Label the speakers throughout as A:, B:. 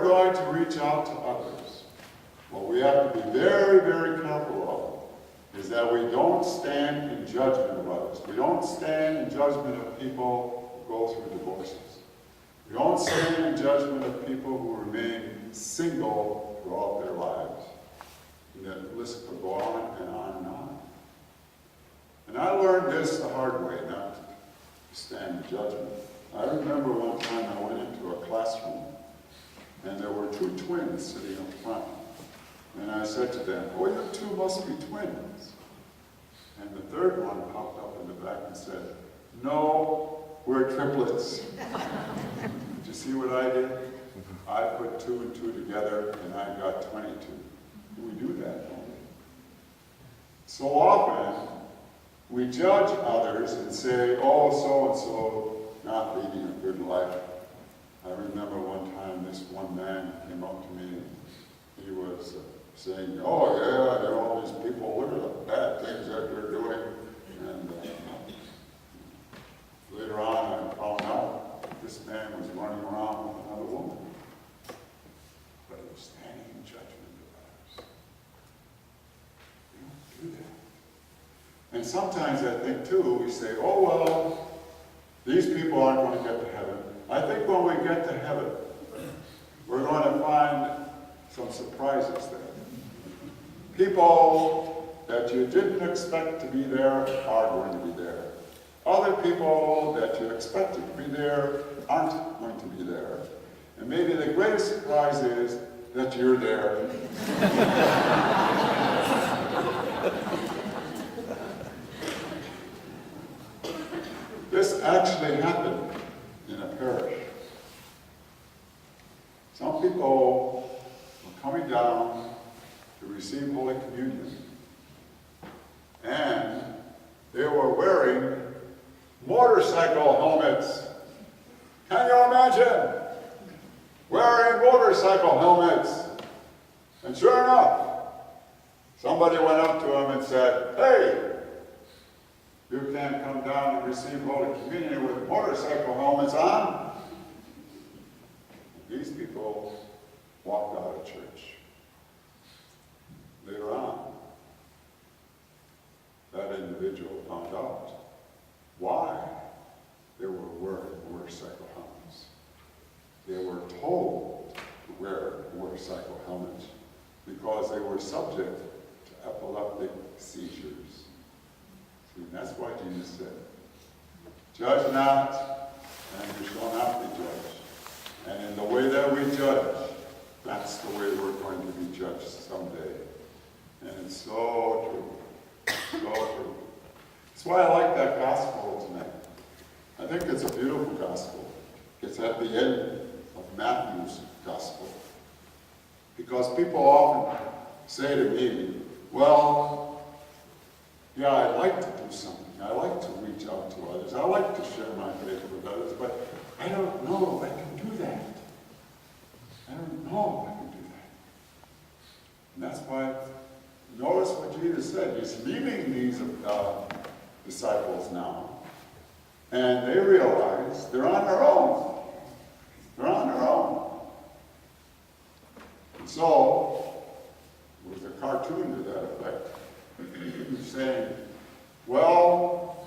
A: going to reach out to others, what we have to be very, very careful of is that we don't stand in judgment of others. We don't stand in judgment of people who go through divorces. We don't stand in judgment of people who remain single throughout their lives. And the list could go on and on and on. And I learned this the hard way, not to stand in judgment. I remember one time I went into a classroom, and there were two twins sitting up front. And I said to them, "Oh, you two must be twins." And the third one popped up in the back and said, "No, we're triplets." Did you see what I did? I put 2 and 2 together, and I got 22. We do that, don't we? So often, we judge others and say, "Oh, so-and-so not leading a good life." I remember one time this one man came up to me and he was saying, "Oh yeah, there are all these people, look at the bad things that they're doing." And later on I found out that this man was running around with another woman. But he was standing in judgment of others. We don't do that. And sometimes I think too, we say, "Oh well, these people aren't going to get to heaven." I think when we get to heaven, we're going to find some surprises there. People that you didn't expect to be there are going to be there. Other people that you expected to be there aren't going to be there. And maybe the greatest surprise is that you're there. This actually happened in a parish. Some people were coming down to receive Holy Communion, and they were wearing motorcycle helmets. Can you imagine? Wearing motorcycle helmets. And sure enough, somebody went up to them and said, "Hey, you can't come down and receive Holy Communion with motorcycle helmets on." These people walked out of church. Later on, that individual found out why they were wearing motorcycle helmets. They were told to wear motorcycle helmets because they were subject to epileptic seizures. See, that's why Jesus said, "Judge not, and you shall not be judged." And in the way that we judge, that's the way we're going to be judged someday. And it's so true. So true. That's why I like that gospel tonight. I think it's a beautiful gospel. It's at the end of Matthew's gospel. Because people often say to me, "Well, yeah, I'd like to do something. I like to reach out to others. I like to share my faith with others, but I don't know if I can do that. I don't know if I can do that." And that's why, notice what Jesus said. He's leaving these disciples now. And they realize they're on their own. They're on their own. And so, there was a cartoon to that effect. Saying, well,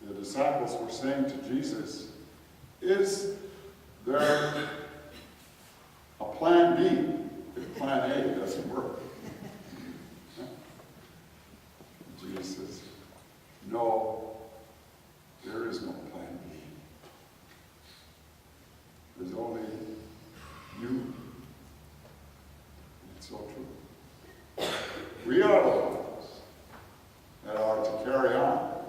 A: the disciples were saying to Jesus, "Is there a plan B if plan A doesn't work?" Jesus says, "No, there is no plan B. There's only you." It's so true. We are the ones that are to carry on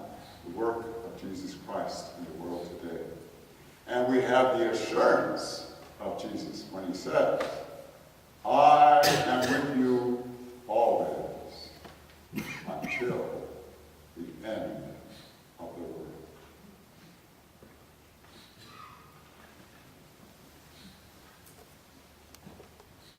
A: the work of Jesus Christ in the world today. And we have the assurance of Jesus when he said,